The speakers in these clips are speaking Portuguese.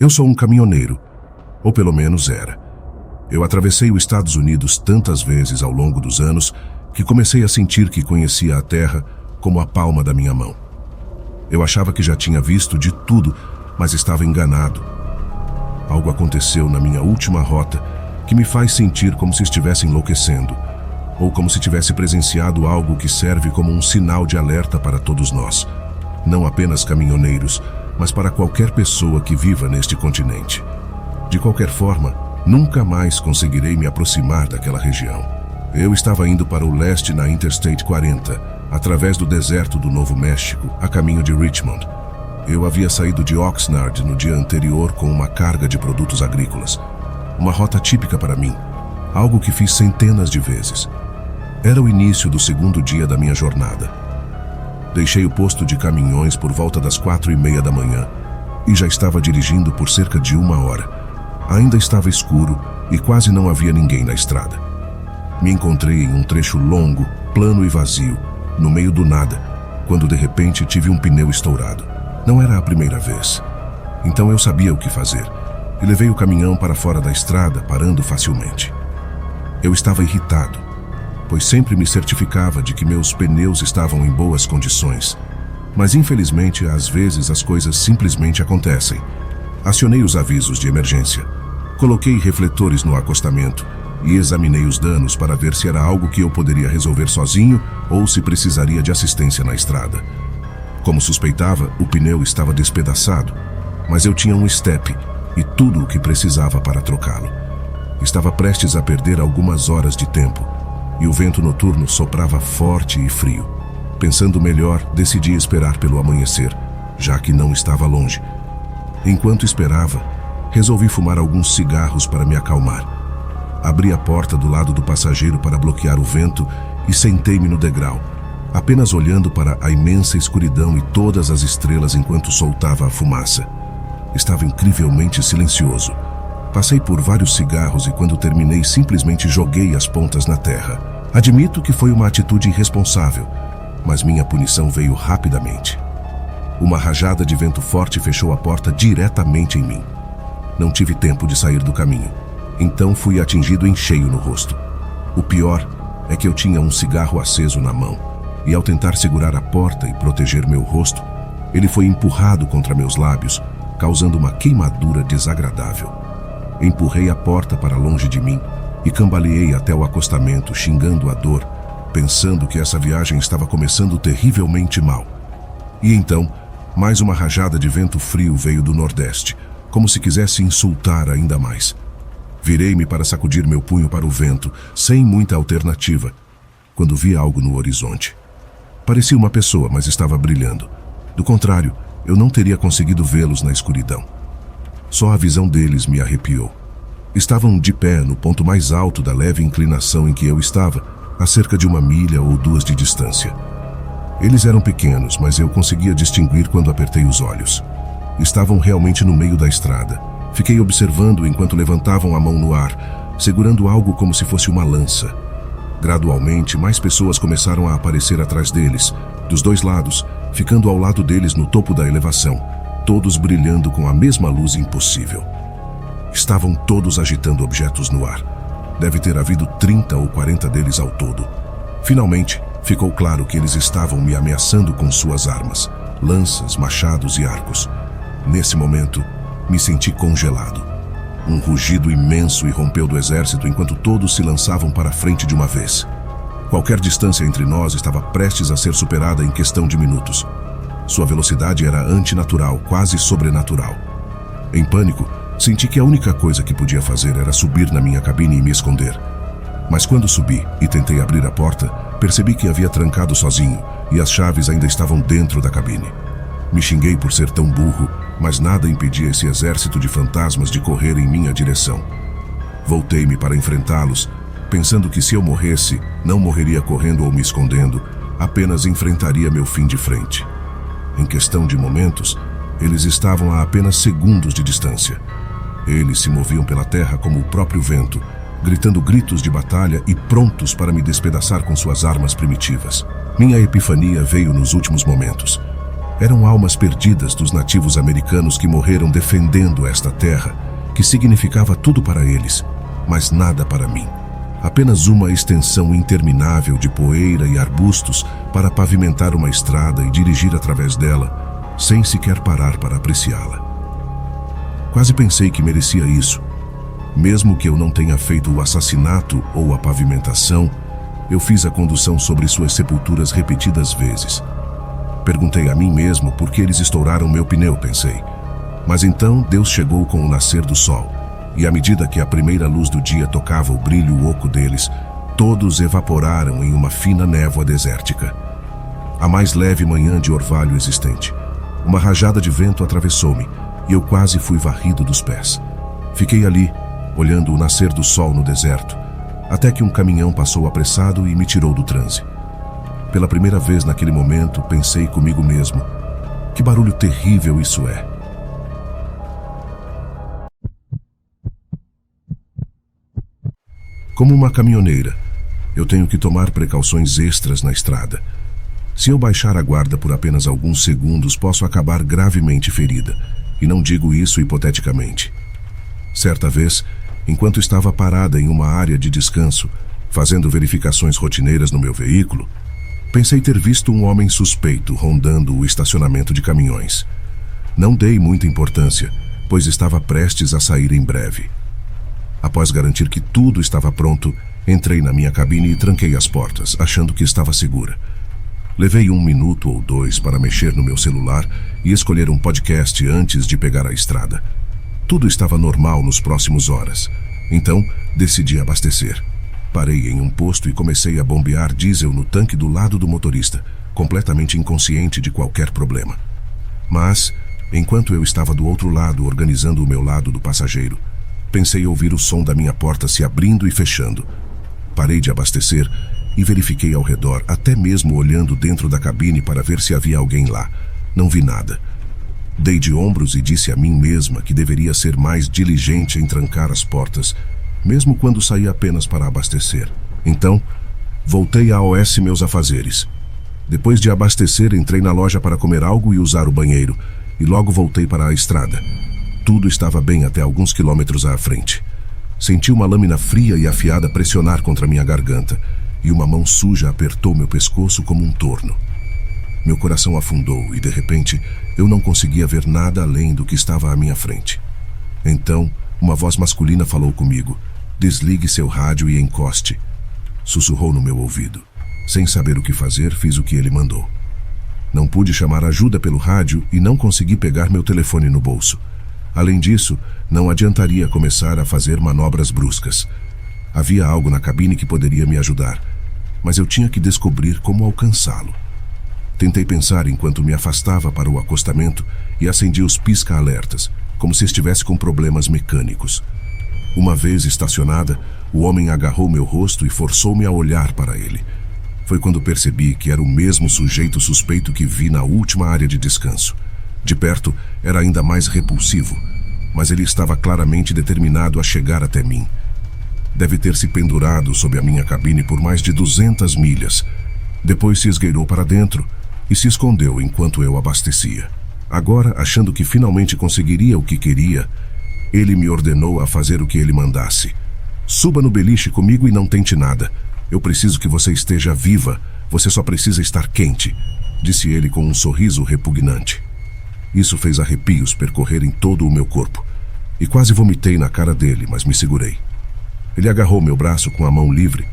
Eu sou um caminhoneiro, ou pelo menos era. Eu atravessei os Estados Unidos tantas vezes ao longo dos anos que comecei a sentir que conhecia a terra como a palma da minha mão. Eu achava que já tinha visto de tudo, mas estava enganado. Algo aconteceu na minha última rota que me faz sentir como se estivesse enlouquecendo, ou como se tivesse presenciado algo que serve como um sinal de alerta para todos nós, não apenas caminhoneiros, mas para qualquer pessoa que viva neste continente. De qualquer forma, nunca mais conseguirei me aproximar daquela região. Eu estava indo para o leste na Interstate 40, através do deserto do Novo México, a caminho de Richmond. Eu havia saído de Oxnard no dia anterior com uma carga de produtos agrícolas. Uma rota típica para mim, algo que fiz centenas de vezes. Era o início do segundo dia da minha jornada. Deixei o posto de caminhões por volta das 4:30 da manhã e já estava dirigindo por cerca de 1 hora. Ainda estava escuro e quase não havia ninguém na estrada. Me encontrei em um trecho longo, plano e vazio, no meio do nada, quando de repente tive um pneu estourado. Não era a primeira vez. Então eu sabia o que fazer e levei o caminhão para fora da estrada, parando facilmente. Eu estava irritado, pois sempre me certificava de que meus pneus estavam em boas condições. Mas infelizmente, às vezes as coisas simplesmente acontecem. Acionei os avisos de emergência, coloquei refletores no acostamento e examinei os danos para ver se era algo que eu poderia resolver sozinho ou se precisaria de assistência na estrada. Como suspeitava, o pneu estava despedaçado, mas eu tinha um estepe e tudo o que precisava para trocá-lo. Estava prestes a perder algumas horas de tempo e o vento noturno soprava forte e frio. Pensando melhor, decidi esperar pelo amanhecer, já que não estava longe. Enquanto esperava, resolvi fumar alguns cigarros para me acalmar. Abri a porta do lado do passageiro para bloquear o vento e sentei-me no degrau, apenas olhando para a imensa escuridão e todas as estrelas enquanto soltava a fumaça. Estava incrivelmente silencioso. Passei por vários cigarros e quando terminei simplesmente joguei as pontas na terra. Admito que foi uma atitude irresponsável, mas minha punição veio rapidamente. Uma rajada de vento forte fechou a porta diretamente em mim. Não tive tempo de sair do caminho. Então fui atingido em cheio no rosto. O pior é que eu tinha um cigarro aceso na mão, e ao tentar segurar a porta e proteger meu rosto, ele foi empurrado contra meus lábios, causando uma queimadura desagradável. Empurrei a porta para longe de mim e cambaleei até o acostamento, xingando a dor, pensando que essa viagem estava começando terrivelmente mal. E então, mais uma rajada de vento frio veio do nordeste, como se quisesse insultar ainda mais. Virei-me para sacudir meu punho para o vento, sem muita alternativa, quando vi algo no horizonte. Parecia uma pessoa, mas estava brilhando. Do contrário, eu não teria conseguido vê-los na escuridão. Só a visão deles me arrepiou. Estavam de pé no ponto mais alto da leve inclinação em que eu estava, a cerca de 1 milha ou 2 de distância. Eles eram pequenos, mas eu conseguia distinguir quando apertei os olhos. Estavam realmente no meio da estrada. Fiquei observando enquanto levantavam a mão no ar, segurando algo como se fosse uma lança. Gradualmente, mais pessoas começaram a aparecer atrás deles, dos dois lados, ficando ao lado deles no topo da elevação, todos brilhando com a mesma luz impossível. Estavam todos agitando objetos no ar. Deve ter havido 30 ou 40 deles ao todo. Finalmente, ficou claro que eles estavam me ameaçando com suas armas, lanças, machados e arcos. Nesse momento, me senti congelado. Um rugido imenso irrompeu do exército enquanto todos se lançavam para a frente de uma vez. Qualquer distância entre nós estava prestes a ser superada em questão de minutos. Sua velocidade era antinatural, quase sobrenatural. Em pânico, senti que a única coisa que podia fazer era subir na minha cabine e me esconder. Mas quando subi e tentei abrir a porta, percebi que havia trancado sozinho e as chaves ainda estavam dentro da cabine. Me xinguei por ser tão burro, mas nada impedia esse exército de fantasmas de correr em minha direção. Voltei-me para enfrentá-los, pensando que se eu morresse, não morreria correndo ou me escondendo, apenas enfrentaria meu fim de frente. Em questão de momentos, eles estavam a apenas segundos de distância. Eles se moviam pela terra como o próprio vento, gritando gritos de batalha e prontos para me despedaçar com suas armas primitivas. Minha epifania veio nos últimos momentos. Eram almas perdidas dos nativos americanos que morreram defendendo esta terra, que significava tudo para eles, mas nada para mim. Apenas uma extensão interminável de poeira e arbustos para pavimentar uma estrada e dirigir através dela, sem sequer parar para apreciá-la. Quase pensei que merecia isso. Mesmo que eu não tenha feito o assassinato ou a pavimentação, eu fiz a condução sobre suas sepulturas repetidas vezes. Perguntei a mim mesmo por que eles estouraram meu pneu, pensei. Mas então Deus chegou com o nascer do sol, e à medida que a primeira luz do dia tocava o brilho oco deles, todos evaporaram em uma fina névoa desértica. A mais leve manhã de orvalho existente. Uma rajada de vento atravessou-me, e eu quase fui varrido dos pés. Fiquei ali, olhando o nascer do sol no deserto, até que um caminhão passou apressado e me tirou do transe. Pela primeira vez naquele momento, pensei comigo mesmo, que barulho terrível isso é. Como uma caminhoneira, eu tenho que tomar precauções extras na estrada. Se eu baixar a guarda por apenas alguns segundos, posso acabar gravemente ferida, e não digo isso hipoteticamente. Certa vez, enquanto estava parada em uma área de descanso, fazendo verificações rotineiras no meu veículo, pensei ter visto um homem suspeito rondando o estacionamento de caminhões. Não dei muita importância, pois estava prestes a sair em breve. Após garantir que tudo estava pronto, entrei na minha cabine e tranquei as portas, achando que estava segura. Levei 1 minuto ou 2 para mexer no meu celular e escolher um podcast antes de pegar a estrada. Tudo estava normal nos próximos horas. Então, decidi abastecer. Parei em um posto e comecei a bombear diesel no tanque do lado do motorista, completamente inconsciente de qualquer problema. Mas, enquanto eu estava do outro lado organizando o meu lado do passageiro, pensei ouvir o som da minha porta se abrindo e fechando. Parei de abastecer e verifiquei ao redor, até mesmo olhando dentro da cabine para ver se havia alguém lá. Não vi nada. Dei de ombros e disse a mim mesma que deveria ser mais diligente em trancar as portas, mesmo quando saía apenas para abastecer. Então, voltei a OS meus afazeres. Depois de abastecer, entrei na loja para comer algo e usar o banheiro, e logo voltei para a estrada. Tudo estava bem até alguns quilômetros à frente. Senti uma lâmina fria e afiada pressionar contra minha garganta, e uma mão suja apertou meu pescoço como um torno. Meu coração afundou e, de repente, eu não conseguia ver nada além do que estava à minha frente. Então, uma voz masculina falou comigo. Desligue seu rádio e encoste. Sussurrou no meu ouvido. Sem saber o que fazer, fiz o que ele mandou. Não pude chamar ajuda pelo rádio e não consegui pegar meu telefone no bolso. Além disso, não adiantaria começar a fazer manobras bruscas. Havia algo na cabine que poderia me ajudar, mas eu tinha que descobrir como alcançá-lo. Tentei pensar enquanto me afastava para o acostamento e acendi os pisca-alertas, como se estivesse com problemas mecânicos. Uma vez estacionada, o homem agarrou meu rosto e forçou-me a olhar para ele. Foi quando percebi que era o mesmo sujeito suspeito que vi na última área de descanso. De perto, era ainda mais repulsivo, mas ele estava claramente determinado a chegar até mim. Deve ter se pendurado sob a minha cabine por mais de 200 milhas. Depois se esgueirou para dentro e se escondeu enquanto eu abastecia. Agora, achando que finalmente conseguiria o que queria, ele me ordenou a fazer o que ele mandasse. Suba no beliche comigo e não tente nada. Eu preciso que você esteja viva. Você só precisa estar quente, disse ele com um sorriso repugnante. Isso fez arrepios percorrerem todo o meu corpo. E quase vomitei na cara dele, mas me segurei. Ele agarrou meu braço com a mão livre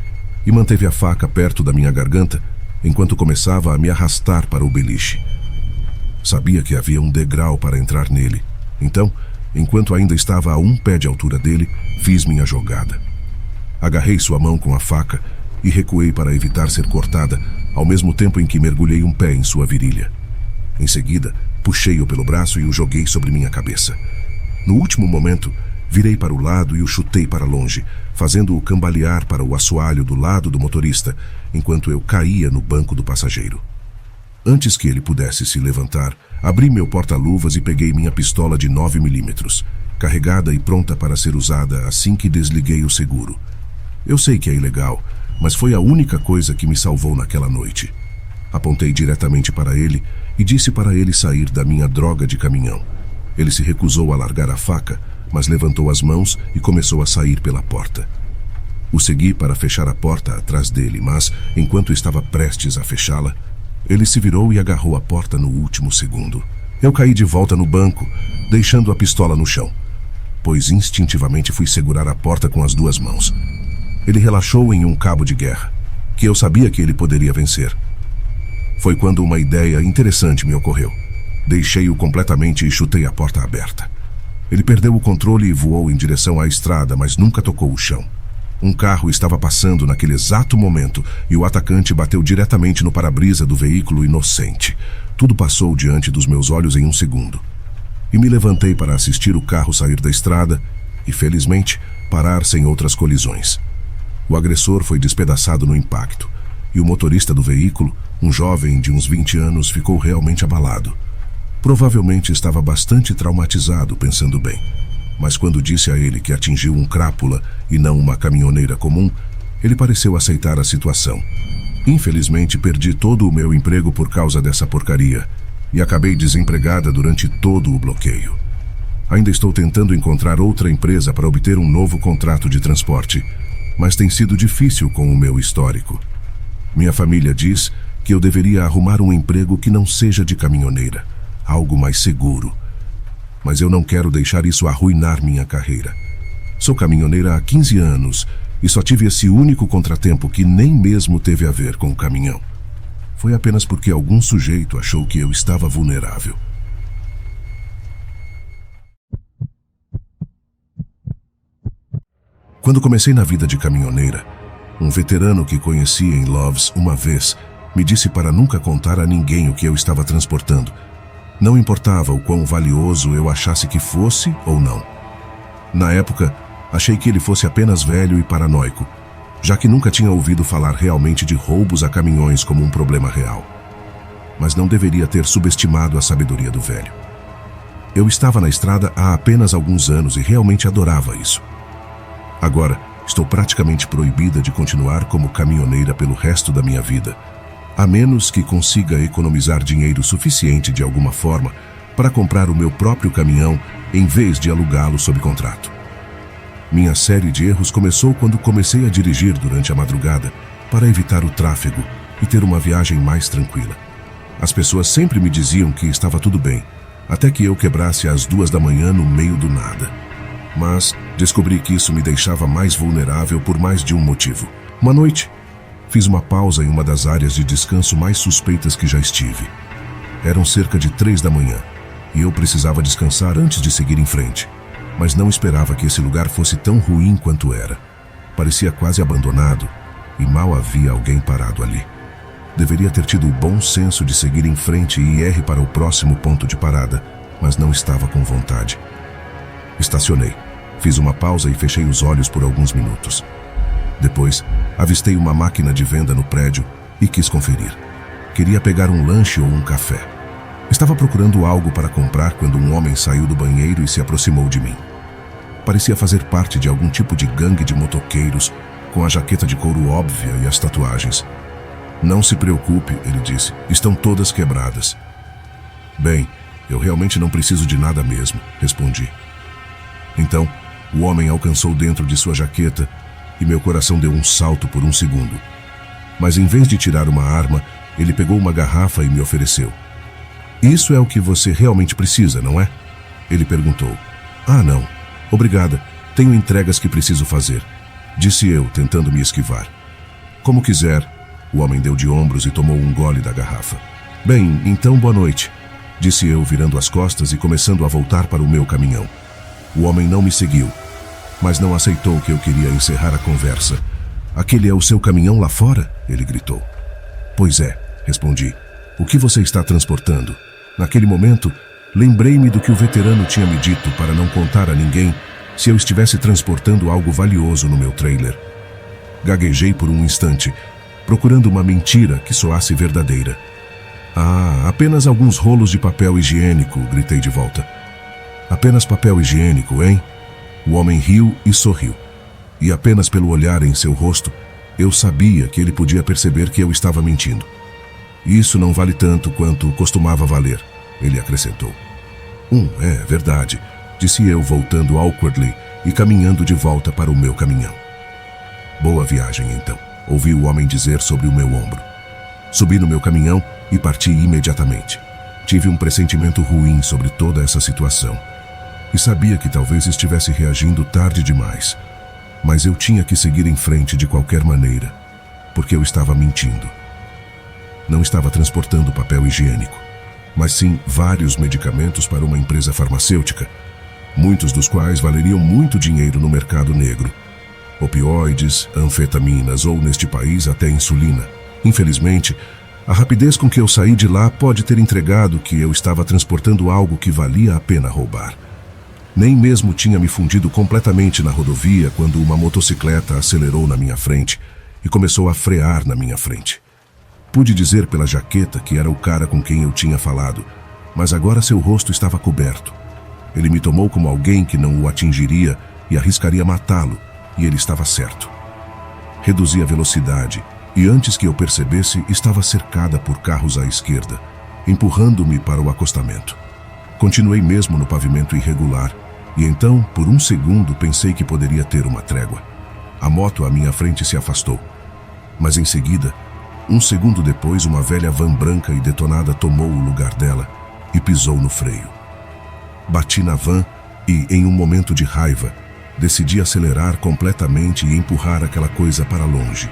e manteve a faca perto da minha garganta enquanto começava a me arrastar para o beliche. Sabia que havia um degrau para entrar nele. Então, enquanto ainda estava a 1 pé de altura dele, fiz minha jogada. Agarrei sua mão com a faca e recuei para evitar ser cortada, ao mesmo tempo em que mergulhei um pé em sua virilha. Em seguida, puxei-o pelo braço e o joguei sobre minha cabeça. No último momento, virei para o lado e o chutei para longe, fazendo-o cambalear para o assoalho do lado do motorista, enquanto eu caía no banco do passageiro. Antes que ele pudesse se levantar, abri meu porta-luvas e peguei minha pistola de 9mm, carregada e pronta para ser usada assim que desliguei o seguro. Eu sei que é ilegal, mas foi a única coisa que me salvou naquela noite. Apontei diretamente para ele e disse para ele sair da minha droga de caminhão. Ele se recusou a largar a faca, mas levantou as mãos e começou a sair pela porta. O segui para fechar a porta atrás dele, mas, enquanto estava prestes a fechá-la, ele se virou e agarrou a porta no último segundo. Eu caí de volta no banco, deixando a pistola no chão, pois instintivamente fui segurar a porta com as duas mãos. Ele relaxou em um cabo de guerra, que eu sabia que ele poderia vencer. Foi quando uma ideia interessante me ocorreu. Deixei-o completamente e chutei a porta aberta. Ele perdeu o controle e voou em direção à estrada, mas nunca tocou o chão. Um carro estava passando naquele exato momento e o atacante bateu diretamente no para-brisa do veículo inocente. Tudo passou diante dos meus olhos em um segundo. E me levantei para assistir o carro sair da estrada e, felizmente, parar sem outras colisões. O agressor foi despedaçado no impacto e o motorista do veículo, um jovem de uns 20 anos, ficou realmente abalado. Provavelmente estava bastante traumatizado, pensando bem. Mas quando disse a ele que atingiu um crápula e não uma caminhoneira comum, ele pareceu aceitar a situação. Infelizmente, perdi todo o meu emprego por causa dessa porcaria e acabei desempregada durante todo o bloqueio. Ainda estou tentando encontrar outra empresa para obter um novo contrato de transporte, mas tem sido difícil com o meu histórico. Minha família diz que eu deveria arrumar um emprego que não seja de caminhoneira, algo mais seguro. Mas eu não quero deixar isso arruinar minha carreira. Sou caminhoneira há 15 anos e só tive esse único contratempo que nem mesmo teve a ver com o caminhão. Foi apenas porque algum sujeito achou que eu estava vulnerável. Quando comecei na vida de caminhoneira, um veterano que conheci em Loves uma vez me disse para nunca contar a ninguém o que eu estava transportando. Não importava o quão valioso eu achasse que fosse ou não. Na época, achei que ele fosse apenas velho e paranoico, já que nunca tinha ouvido falar realmente de roubos a caminhões como um problema real. Mas não deveria ter subestimado a sabedoria do velho. Eu estava na estrada há apenas alguns anos e realmente adorava isso. Agora, estou praticamente proibida de continuar como caminhoneira pelo resto da minha vida, a menos que consiga economizar dinheiro suficiente de alguma forma para comprar o meu próprio caminhão em vez de alugá-lo sob contrato. Minha série de erros começou quando comecei a dirigir durante a madrugada para evitar o tráfego e ter uma viagem mais tranquila. As pessoas sempre me diziam que estava tudo bem, até que eu quebrasse às 2 da manhã no meio do nada. Mas descobri que isso me deixava mais vulnerável por mais de um motivo. Uma noite, fiz uma pausa em uma das áreas de descanso mais suspeitas que já estive. Eram cerca de 3 da manhã e eu precisava descansar antes de seguir em frente, mas não esperava que esse lugar fosse tão ruim quanto era. Parecia quase abandonado e mal havia alguém parado ali. Deveria ter tido o bom senso de seguir em frente e ir para o próximo ponto de parada, mas não estava com vontade. Estacionei, fiz uma pausa e fechei os olhos por alguns minutos. Depois, avistei uma máquina de venda no prédio e quis conferir. Queria pegar um lanche ou um café. Estava procurando algo para comprar quando um homem saiu do banheiro e se aproximou de mim. Parecia fazer parte de algum tipo de gangue de motoqueiros, com a jaqueta de couro óbvia e as tatuagens. "Não se preocupe", ele disse, "estão todas quebradas." "Bem, eu realmente não preciso de nada mesmo", respondi. Então, o homem alcançou dentro de sua jaqueta e meu coração deu um salto por um segundo. Mas em vez de tirar uma arma, ele pegou uma garrafa e me ofereceu. "Isso é o que você realmente precisa, não é?" Ele perguntou. "Ah, não. Obrigada. Tenho entregas que preciso fazer", disse eu, tentando me esquivar. "Como quiser." O homem deu de ombros e tomou um gole da garrafa. "Bem, então boa noite", disse eu, virando as costas e começando a voltar para o meu caminhão. O homem não me seguiu, mas não aceitou que eu queria encerrar a conversa. "Aquele é o seu caminhão lá fora?" ele gritou. "Pois é", respondi. "O que você está transportando?" Naquele momento, lembrei-me do que o veterano tinha me dito para não contar a ninguém se eu estivesse transportando algo valioso no meu trailer. Gaguejei por um instante, procurando uma mentira que soasse verdadeira. "Ah, apenas alguns rolos de papel higiênico", gritei de volta. "Apenas papel higiênico, hein?" O homem riu e sorriu. E apenas pelo olhar em seu rosto, eu sabia que ele podia perceber que eu estava mentindo. Isso não vale tanto quanto costumava valer, ele acrescentou. É verdade, disse eu, voltando awkwardly e caminhando de volta para o meu caminhão. Boa viagem, então, ouvi o homem dizer sobre o meu ombro. Subi no meu caminhão e parti imediatamente. Tive um pressentimento ruim sobre toda essa situação. E sabia que talvez estivesse reagindo tarde demais. Mas eu tinha que seguir em frente de qualquer maneira, porque eu estava mentindo. Não estava transportando papel higiênico, mas sim vários medicamentos para uma empresa farmacêutica, muitos dos quais valeriam muito dinheiro no mercado negro. Opioides, anfetaminas ou, neste país, até insulina. Infelizmente, a rapidez com que eu saí de lá pode ter entregado que eu estava transportando algo que valia a pena roubar. Nem mesmo tinha me fundido completamente na rodovia quando uma motocicleta acelerou na minha frente e começou a frear na minha frente. Pude dizer pela jaqueta que era o cara com quem eu tinha falado, mas agora seu rosto estava coberto. Ele me tomou como alguém que não o atingiria e arriscaria matá-lo, e ele estava certo. Reduzi a velocidade e, antes que eu percebesse, estava cercada por carros à esquerda, empurrando-me para o acostamento. Continuei mesmo no pavimento irregular, e então, por um segundo, pensei que poderia ter uma trégua. A moto à minha frente se afastou. Mas em seguida, um segundo depois, uma velha van branca e detonada tomou o lugar dela e pisou no freio. Bati na van e, em um momento de raiva, decidi acelerar completamente e empurrar aquela coisa para longe.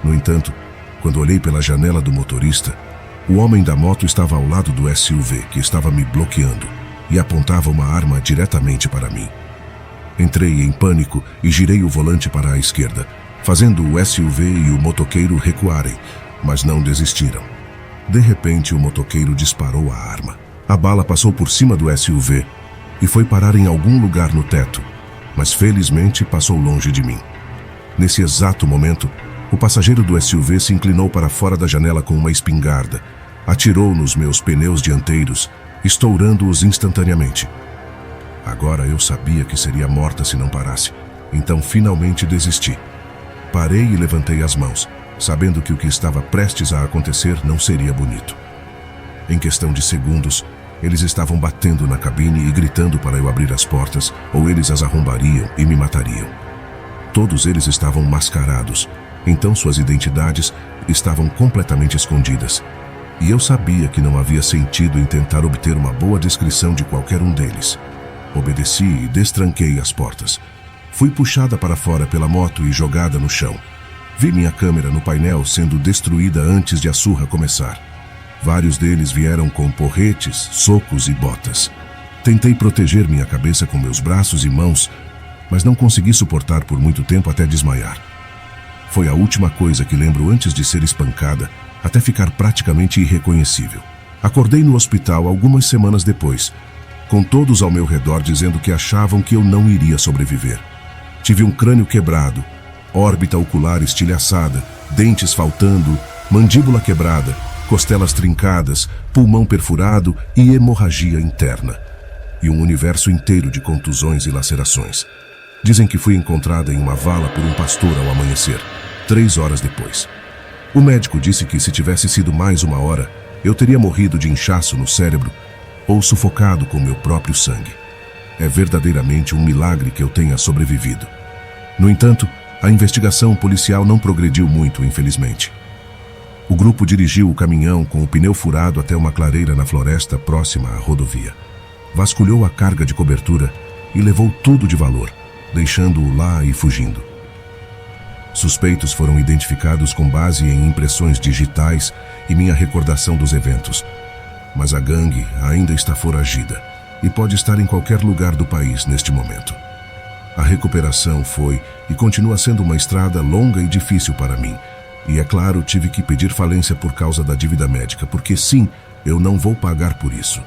No entanto, quando olhei pela janela do motorista, o homem da moto estava ao lado do SUV, que estava me bloqueando, e apontava uma arma diretamente para mim. Entrei em pânico e girei o volante para a esquerda, fazendo o SUV e o motoqueiro recuarem, mas não desistiram. De repente, o motoqueiro disparou a arma. A bala passou por cima do SUV e foi parar em algum lugar no teto, mas felizmente passou longe de mim. Nesse exato momento, o passageiro do SUV se inclinou para fora da janela com uma espingarda, atirou nos meus pneus dianteiros, estourando-os instantaneamente. Agora eu sabia que seria morta se não parasse, então finalmente desisti. Parei e levantei as mãos, sabendo que o que estava prestes a acontecer não seria bonito. Em questão de segundos, eles estavam batendo na cabine e gritando para eu abrir as portas, ou eles as arrombariam e me matariam. Todos eles estavam mascarados, então suas identidades estavam completamente escondidas. E eu sabia que não havia sentido em tentar obter uma boa descrição de qualquer um deles. Obedeci e destranquei as portas. Fui puxada para fora pela moto e jogada no chão. Vi minha câmera no painel sendo destruída antes de a surra começar. Vários deles vieram com porretes, socos e botas. Tentei proteger minha cabeça com meus braços e mãos, mas não consegui suportar por muito tempo até desmaiar. Foi a última coisa que lembro antes de ser espancada, até ficar praticamente irreconhecível. Acordei no hospital algumas semanas depois, com todos ao meu redor dizendo que achavam que eu não iria sobreviver. Tive um crânio quebrado, órbita ocular estilhaçada, dentes faltando, mandíbula quebrada, costelas trincadas, pulmão perfurado e hemorragia interna. E um universo inteiro de contusões e lacerações. Dizem que fui encontrada em uma vala por um pastor ao amanhecer, 3 horas depois. O médico disse que se tivesse sido mais 1 hora, eu teria morrido de inchaço no cérebro ou sufocado com meu próprio sangue. É verdadeiramente um milagre que eu tenha sobrevivido. No entanto, a investigação policial não progrediu muito, infelizmente. O grupo dirigiu o caminhão com o pneu furado até uma clareira na floresta próxima à rodovia. Vasculhou a carga de cobertura e levou tudo de valor, deixando-o lá e fugindo. Suspeitos foram identificados com base em impressões digitais e minha recordação dos eventos. Mas a gangue ainda está foragida e pode estar em qualquer lugar do país neste momento. A recuperação foi e continua sendo uma estrada longa e difícil para mim. E é claro, tive que pedir falência por causa da dívida médica, porque sim, eu não vou pagar por isso.